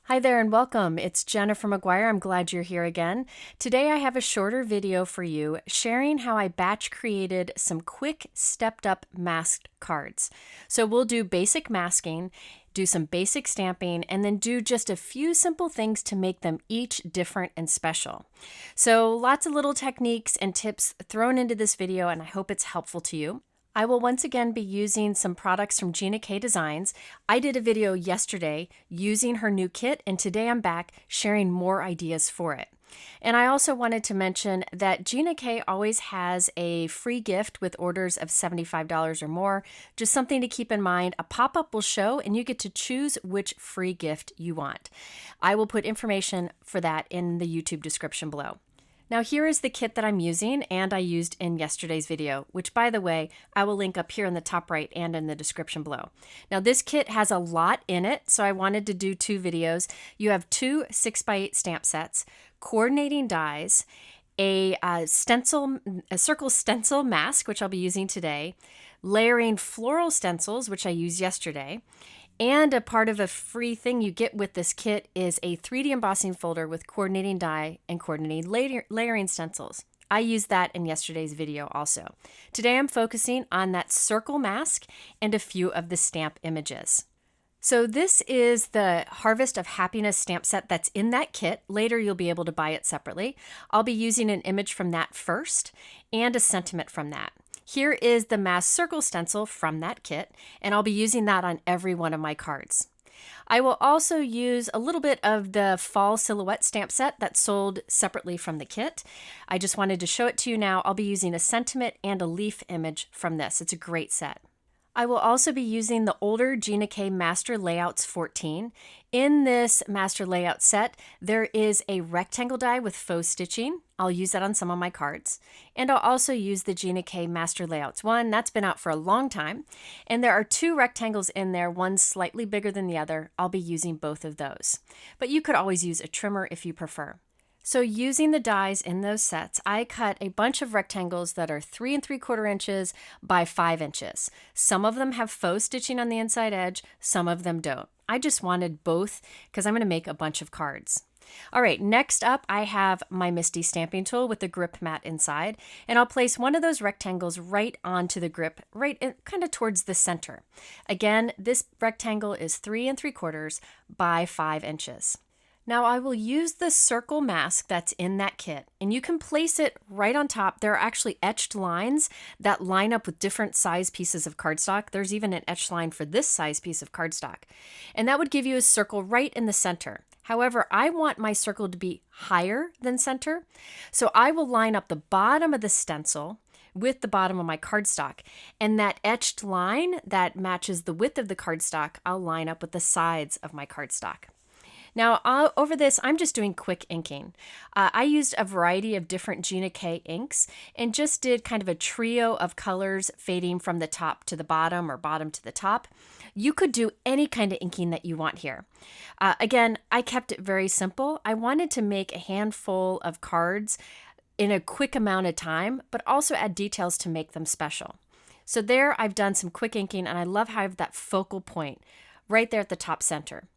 Hi there and welcome. It's Jennifer McGuire. I'm glad you're here again. Today I have a shorter video for you sharing how I batch created some quick stepped up masked cards. So we'll do basic masking, do some basic stamping, and then do just a few simple things to make them each different and special. So lots of little techniques and tips thrown into this video, and I hope it's helpful to you. I will once again be using some products from Gina K Designs. I did a video yesterday using her new kit, and today I'm back sharing more ideas for it. And I also wanted to mention that Gina K always has a free gift with orders of $75 or more. Just something to keep in mind. A pop-up will show and you get to choose which free gift you want. I will put information for that in the YouTube description below. Now here is the kit that I'm using and I used in yesterday's video, which by the way, I will link up here in the top right and in the description below. Now this kit has a lot in it, so I wanted to do two videos. You have two 6x8 stamp sets, coordinating dies, a circle stencil mask, which I'll be using today, layering floral stencils, which I used yesterday, and a part of a free thing you get with this kit is a 3D embossing folder with coordinating die and coordinating layering stencils. I used that in yesterday's video also. Today I'm focusing on that circle mask and a few of the stamp images. So this is the Harvest of Happiness stamp set that's in that kit. Later you'll be able to buy it separately. I'll be using an image from that first and a sentiment from that. Here is the mass circle stencil from that kit, and I'll be using that on every one of my cards. I will also use a little bit of the fall silhouette stamp set that's sold separately from the kit. I just wanted to show it to you now. I'll be using a sentiment and a leaf image from this. It's a great set. I will also be using the older Gina K Master Layouts 14. In this Master Layout set, there is a rectangle die with faux stitching. I'll use that on some of my cards. And I'll also use the Gina K Master Layouts 1. That's been out for a long time. And there are two rectangles in there, one slightly bigger than the other. I'll be using both of those. But you could always use a trimmer if you prefer. So using the dies in those sets, I cut a bunch of rectangles that are 3 3/4 inches by 5 inches. Some of them have faux stitching on the inside edge, some of them don't. I just wanted both because I'm going to make a bunch of cards. All right, next up I have my MISTI stamping tool with the grip mat inside, and I'll place one of those rectangles right onto the grip, right kind of towards the center. Again, this rectangle is 3 3/4 by 5 inches. Now I will use the circle mask that's in that kit, and you can place it right on top. There are actually etched lines that line up with different size pieces of cardstock. There's even an etched line for this size piece of cardstock. And that would give you a circle right in the center. However, I want my circle to be higher than center, so I will line up the bottom of the stencil with the bottom of my cardstock, and that etched line that matches the width of the cardstock, I'll line up with the sides of my cardstock. Now, over this, I'm just doing quick inking. I used a variety of different Gina K inks and just did kind of a trio of colors fading from the top to the bottom or bottom to the top. You could do any kind of inking that you want here. Again, I kept it very simple. I wanted to make a handful of cards in a quick amount of time, but also add details to make them special. So there I've done some quick inking, and I love how I have that focal point right there at the top center.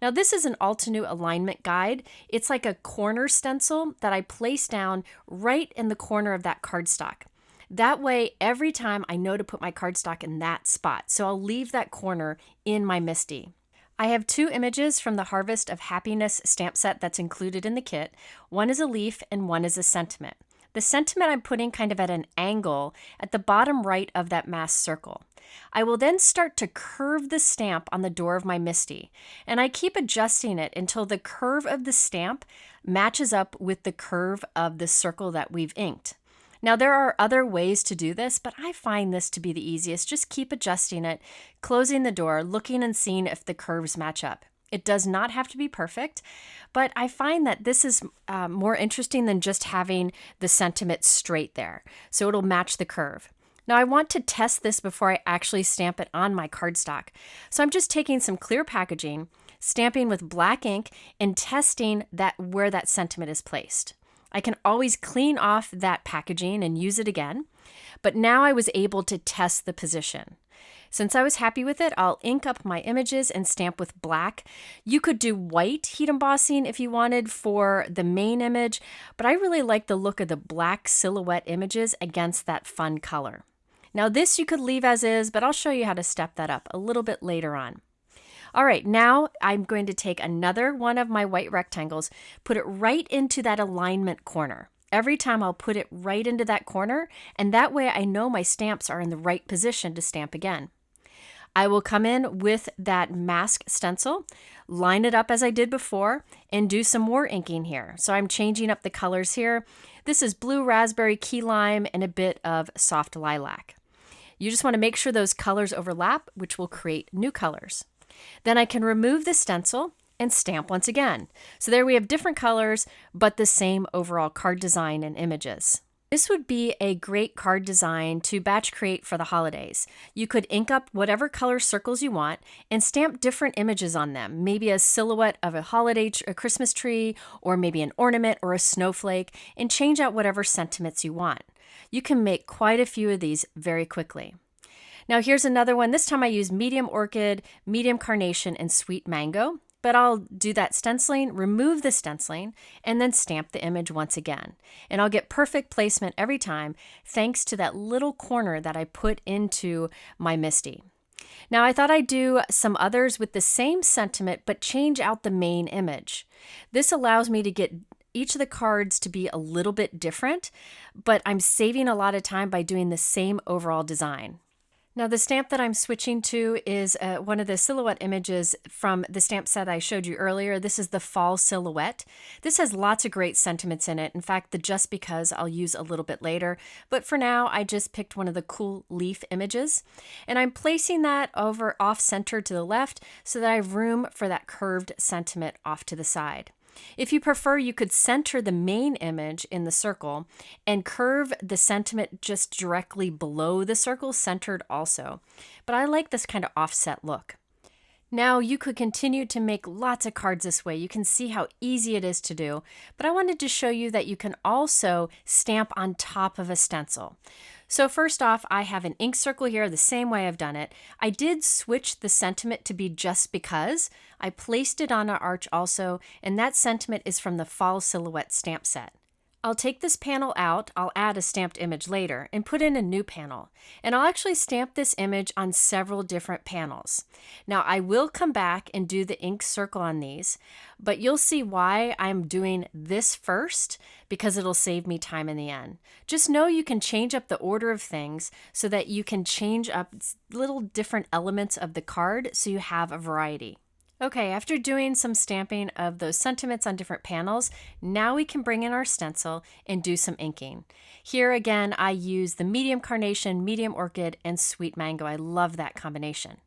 Now this is an Altenew alignment guide. It's like a corner stencil that I place down right in the corner of that cardstock. That way, every time I know to put my cardstock in that spot. So I'll leave that corner in my MISTI. I have two images from the Harvest of Happiness stamp set that's included in the kit. One is a leaf and one is a sentiment. The sentiment I'm putting kind of at an angle at the bottom right of that masked circle. I will then start to curve the stamp on the door of my MISTI, and I keep adjusting it until the curve of the stamp matches up with the curve of the circle that we've inked. Now there are other ways to do this, but I find this to be the easiest. Just keep adjusting it, closing the door, looking and seeing if the curves match up. It does not have to be perfect, but I find that this is more interesting than just having the sentiment straight there. So it'll match the curve. Now I want to test this before I actually stamp it on my cardstock. So I'm just taking some clear packaging, stamping with black ink, and testing where that sentiment is placed. I can always clean off that packaging and use it again, but now I was able to test the position. Since I was happy with it, I'll ink up my images and stamp with black. You could do white heat embossing if you wanted for the main image, but I really like the look of the black silhouette images against that fun color. Now this you could leave as is, but I'll show you how to step that up a little bit later on. All right, now I'm going to take another one of my white rectangles, put it right into that alignment corner. Every time I'll put it right into that corner, and that way I know my stamps are in the right position to stamp again. I will come in with that mask stencil, line it up as I did before, and do some more inking here. So I'm changing up the colors here. This is blue raspberry, key lime, and a bit of soft lilac. You just want to make sure those colors overlap, which will create new colors. Then I can remove the stencil and stamp once again. So there we have different colors, but the same overall card design and images. This would be a great card design to batch create for the holidays. You could ink up whatever color circles you want and stamp different images on them. Maybe a silhouette of a Christmas tree, or maybe an ornament or a snowflake, and change out whatever sentiments you want. You can make quite a few of these very quickly. Now here's another one. This time I use medium orchid, medium carnation, and sweet mango. But I'll do that stenciling, remove the stenciling, and then stamp the image once again. And I'll get perfect placement every time thanks to that little corner that I put into my MISTI. Now I thought I'd do some others with the same sentiment but change out the main image. This allows me to get each of the cards to be a little bit different, but I'm saving a lot of time by doing the same overall design. Now the stamp that I'm switching to is one of the silhouette images from the stamp set I showed you earlier. This is the fall silhouette. This has lots of great sentiments in it. In fact, the just because I'll use a little bit later. But for now, I just picked one of the cool leaf images. And I'm placing that over off center to the left so that I have room for that curved sentiment off to the side. If you prefer, you could center the main image in the circle and curve the sentiment just directly below the circle, centered also. But I like this kind of offset look. Now you could continue to make lots of cards this way. You can see how easy it is to do, but I wanted to show you that you can also stamp on top of a stencil. So first off, I have an ink circle here the same way I've done it. I did switch the sentiment to be just because. I placed it on an arch also, and that sentiment is from the Fall Silhouette stamp set. I'll take this panel out, I'll add a stamped image later, and put in a new panel. And I'll actually stamp this image on several different panels. Now I will come back and do the ink circle on these, but you'll see why I'm doing this first, because it'll save me time in the end. Just know you can change up the order of things so that you can change up little different elements of the card so you have a variety. Okay, after doing some stamping of those sentiments on different panels, now we can bring in our stencil and do some inking. Here again, I use the medium carnation, medium orchid, and sweet mango. I love that combination.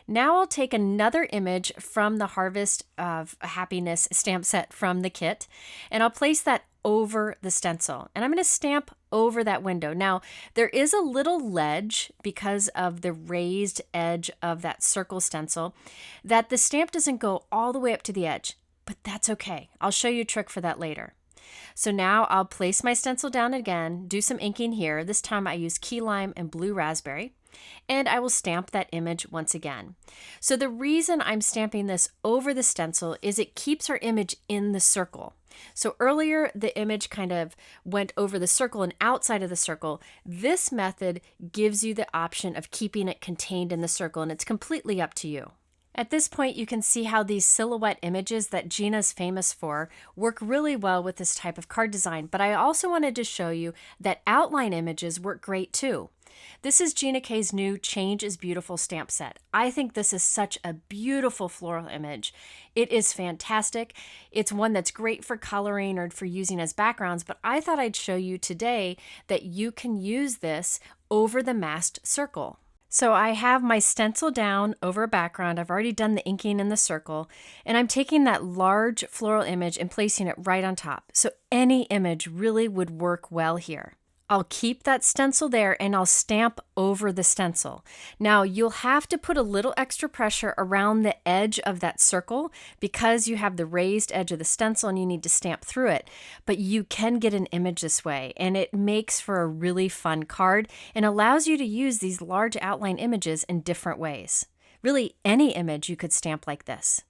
Now I'll take another image from the Harvest of Happiness stamp set from the kit, and I'll place that over the stencil. And I'm going to stamp over that window. Now, there is a little ledge because of the raised edge of that circle stencil that the stamp doesn't go all the way up to the edge, but that's okay. I'll show you a trick for that later. So now I'll place my stencil down again, do some inking here. This time I use key lime and blue raspberry, and I will stamp that image once again. So the reason I'm stamping this over the stencil is it keeps our image in the circle. So earlier the image kind of went over the circle and outside of the circle. This method gives you the option of keeping it contained in the circle, and it's completely up to you. At this point, you can see how these silhouette images that Gina's famous for work really well with this type of card design, but I also wanted to show you that outline images work great too. This is Gina K's new Change is Beautiful stamp set. I think this is such a beautiful floral image. It is fantastic. It's one that's great for coloring or for using as backgrounds, but I thought I'd show you today that you can use this over the masked circle. So I have my stencil down over a background. I've already done the inking in the circle, and I'm taking that large floral image and placing it right on top. So any image really would work well here. I'll keep that stencil there and I'll stamp over the stencil. Now you'll have to put a little extra pressure around the edge of that circle because you have the raised edge of the stencil and you need to stamp through it. But you can get an image this way, and it makes for a really fun card and allows you to use these large outline images in different ways. Really, any image you could stamp like this.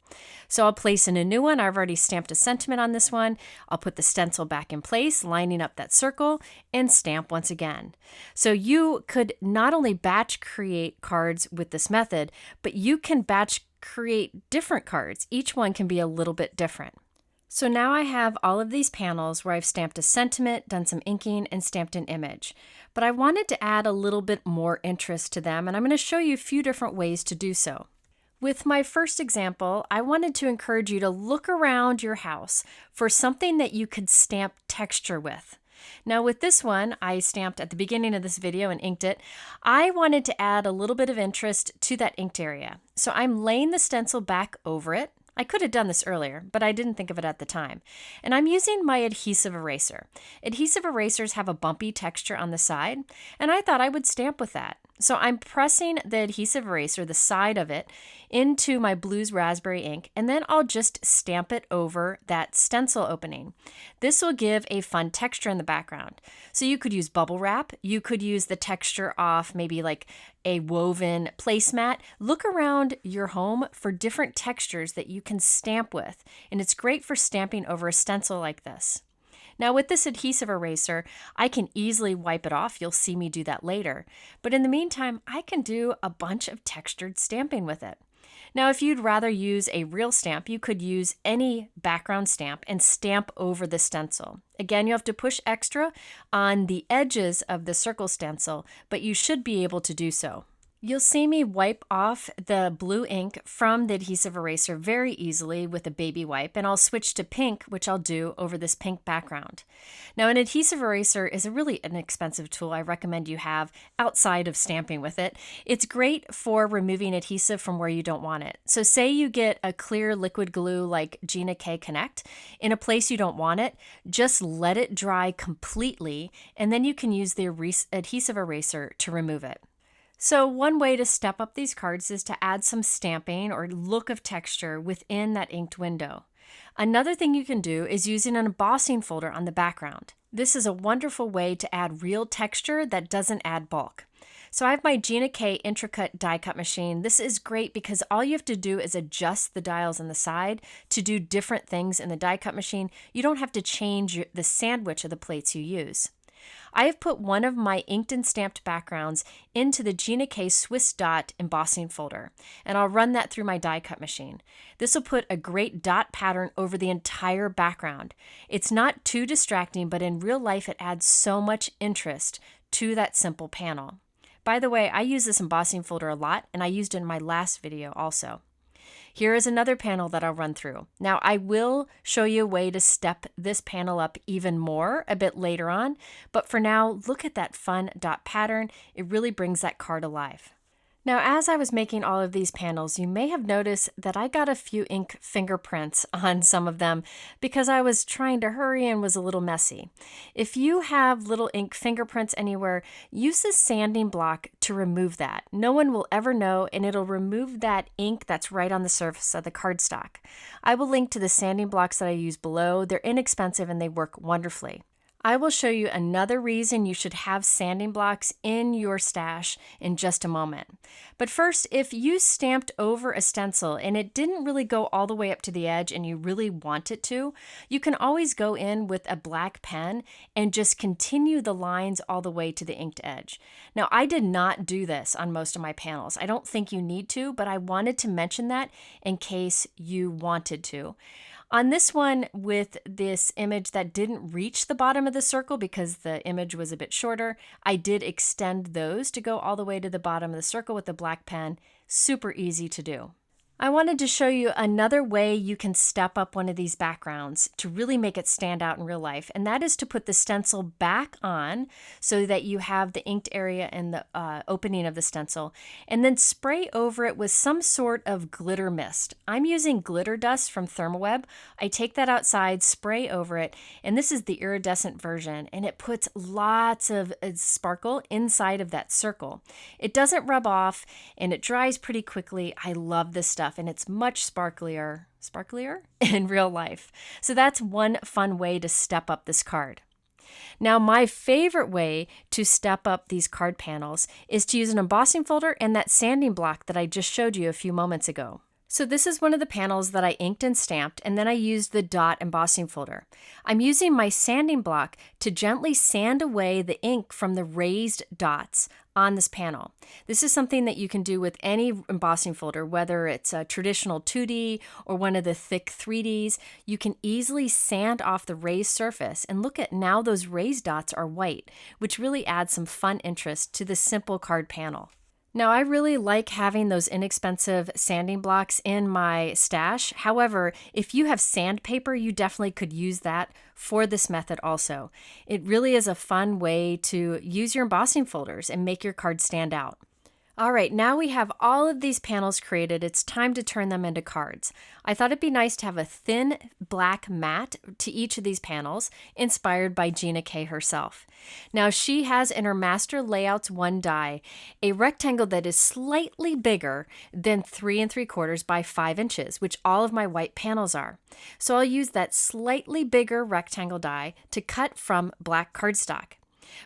So I'll place in a new one. I've already stamped a sentiment on this one. I'll put the stencil back in place, lining up that circle, and stamp once again. So you could not only batch create cards with this method, but you can batch create different cards. Each one can be a little bit different. So now I have all of these panels where I've stamped a sentiment, done some inking, and stamped an image. But I wanted to add a little bit more interest to them, and I'm going to show you a few different ways to do so. With my first example, I wanted to encourage you to look around your house for something that you could stamp texture with. Now with this one, I stamped at the beginning of this video and inked it. I wanted to add a little bit of interest to that inked area. So I'm laying the stencil back over it. I could have done this earlier, but I didn't think of it at the time. And I'm using my adhesive eraser. Adhesive erasers have a bumpy texture on the side, and I thought I would stamp with that. So I'm pressing the adhesive eraser, the side of it, into my Blues Raspberry ink, and then I'll just stamp it over that stencil opening. This will give a fun texture in the background. So you could use bubble wrap, you could use the texture off maybe like a woven placemat. Look around your home for different textures that you can stamp with, and it's great for stamping over a stencil like this. Now with this adhesive eraser, I can easily wipe it off. You'll see me do that later. But in the meantime, I can do a bunch of textured stamping with it. Now, if you'd rather use a real stamp, you could use any background stamp and stamp over the stencil. Again, you have to push extra on the edges of the circle stencil, but you should be able to do so. You'll see me wipe off the blue ink from the adhesive eraser very easily with a baby wipe, and I'll switch to pink, which I'll do over this pink background. Now, an adhesive eraser is a really inexpensive tool I recommend you have outside of stamping with it. It's great for removing adhesive from where you don't want it. So say you get a clear liquid glue like Gina K Connect in a place you don't want it, just let it dry completely, and then you can use the adhesive eraser to remove it. So one way to step up these cards is to add some stamping or look of texture within that inked window. Another thing you can do is using an embossing folder on the background. This is a wonderful way to add real texture that doesn't add bulk. So I have my Gina K Intri-Cut die cut machine. This is great because all you have to do is adjust the dials on the side to do different things in the die cut machine. You don't have to change the sandwich of the plates you use. I have put one of my inked and stamped backgrounds into the Gina K Swiss Dot embossing folder, and I'll run that through my die cut machine. This will put a great dot pattern over the entire background. It's not too distracting, but in real life it adds so much interest to that simple panel. By the way, I use this embossing folder a lot, and I used it in my last video also. Here is another panel that I'll run through. Now I will show you a way to step this panel up even more a bit later on, but for now, look at that fun dot pattern. It really brings that card alive. Now, as I was making all of these panels, you may have noticed that I got a few ink fingerprints on some of them because I was trying to hurry and was a little messy. If you have little ink fingerprints anywhere, use a sanding block to remove that. No one will ever know, and it'll remove that ink that's right on the surface of the cardstock. I will link to the sanding blocks that I use below. They're inexpensive and they work wonderfully. I will show you another reason you should have sanding blocks in your stash in just a moment. But first, if you stamped over a stencil and it didn't really go all the way up to the edge and you really want it to, you can always go in with a black pen and just continue the lines all the way to the inked edge. Now, I did not do this on most of my panels. I don't think you need to, but I wanted to mention that in case you wanted to. On this one with this image that didn't reach the bottom of the circle because the image was a bit shorter, I did extend those to go all the way to the bottom of the circle with the black pen. Super easy to do. I wanted to show you another way you can step up one of these backgrounds to really make it stand out in real life, and that is to put the stencil back on so that you have the inked area and the opening of the stencil, and then spray over it with some sort of glitter mist. I'm using glitter dust from Therm. I take that outside, spray over it, and this is the iridescent version, and it puts lots of sparkle inside of that circle. It doesn't rub off, and it dries pretty quickly. I love this stuff, and it's much sparklier in real life. So that's one fun way to step up this card. Now, my favorite way to step up these card panels is to use an embossing folder and that sanding block that I just showed you a few moments ago. So this is one of the panels that I inked and stamped, and then I used the dot embossing folder. I'm using my sanding block to gently sand away the ink from the raised dots on this panel. This is something that you can do with any embossing folder, whether it's a traditional 2D or one of the thick 3Ds. You can easily sand off the raised surface, and look at now those raised dots are white, which really adds some fun interest to the simple card panel. Now, I really like having those inexpensive sanding blocks in my stash. However, if you have sandpaper, you definitely could use that for this method also. It really is a fun way to use your embossing folders and make your cards stand out. All right, now we have all of these panels created. It's time to turn them into cards. I thought it'd be nice to have a thin black mat to each of these panels, inspired by Gina K herself. Now, she has in her Master Layouts 1 die a rectangle that is slightly bigger than 3 3/4 by 5 inches, which all of my white panels are. So I'll use that slightly bigger rectangle die to cut from black cardstock.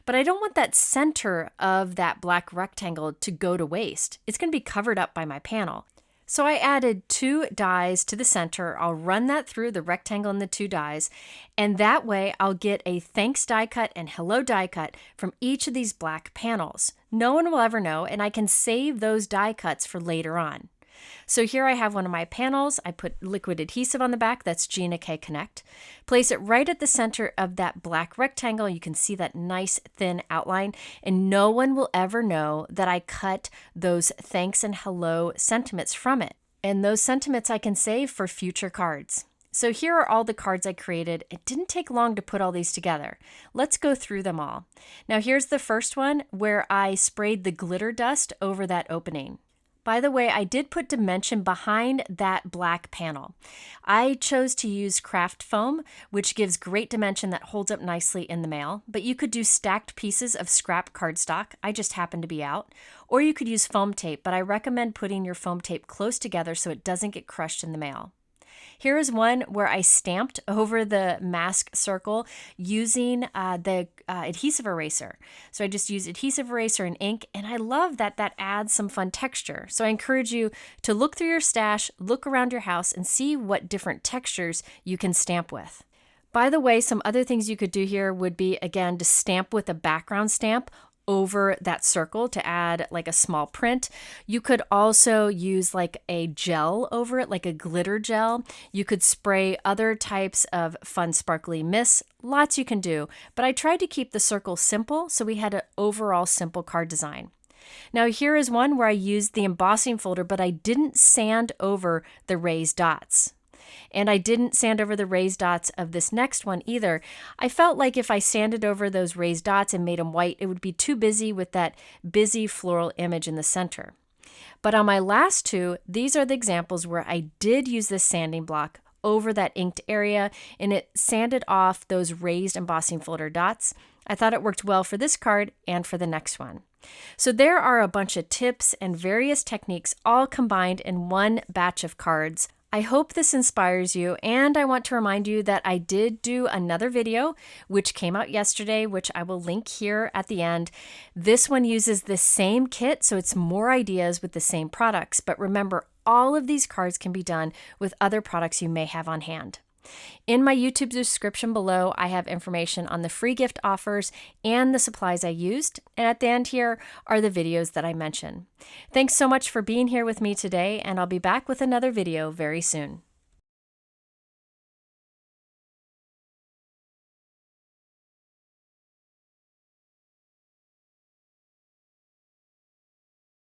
But I don't want that center of that black rectangle to go to waste. It's going to be covered up by my panel. So I added 2 dies to the center. I'll run that through the rectangle and the 2 dies, and that way I'll get a thanks die cut and hello die cut from each of these black panels. No one will ever know, and I can save those die cuts for later on. So here I have one of my panels. I put liquid adhesive on the back. That's Gina K Connect. Place it right at the center of that black rectangle. You can see that nice thin outline, and no one will ever know that I cut those thanks and hello sentiments from it. And those sentiments I can save for future cards. So here are all the cards I created. It didn't take long to put all these together. Let's go through them all. Now here's the first one where I sprayed the glitter dust over that opening. By the way, I did put dimension behind that black panel. I chose to use craft foam, which gives great dimension that holds up nicely in the mail, but you could do stacked pieces of scrap cardstock. I just happened to be out. Or you could use foam tape, but I recommend putting your foam tape close together so it doesn't get crushed in the mail. Here is one where I stamped over the mask circle using the adhesive eraser. So I just used adhesive eraser and ink, and I love that that adds some fun texture. So I encourage you to look through your stash, look around your house, and see what different textures you can stamp with. By the way, some other things you could do here would be, again, to stamp with a background stamp over that circle to add like a small print. You could also use like a gel over it, like a glitter gel. You could spray other types of fun sparkly mists. Lots you can do, but I tried to keep the circle simple so we had an overall simple card design. Now here is one where I used the embossing folder, but I didn't sand over the raised dots. And I didn't sand over the raised dots of this next one either. I felt like if I sanded over those raised dots and made them white, it would be too busy with that busy floral image in the center. But on my last 2, these are the examples where I did use this sanding block over that inked area, and it sanded off those raised embossing folder dots. I thought it worked well for this card and for the next one. So there are a bunch of tips and various techniques all combined in one batch of cards. I hope this inspires you, and I want to remind you that I did do another video which came out yesterday, which I will link here at the end. This one uses the same kit, so it's more ideas with the same products, but remember, all of these cards can be done with other products you may have on hand. In my YouTube description below, I have information on the free gift offers and the supplies I used. And at the end here are the videos that I mentioned. Thanks so much for being here with me today, and I'll be back with another video very soon.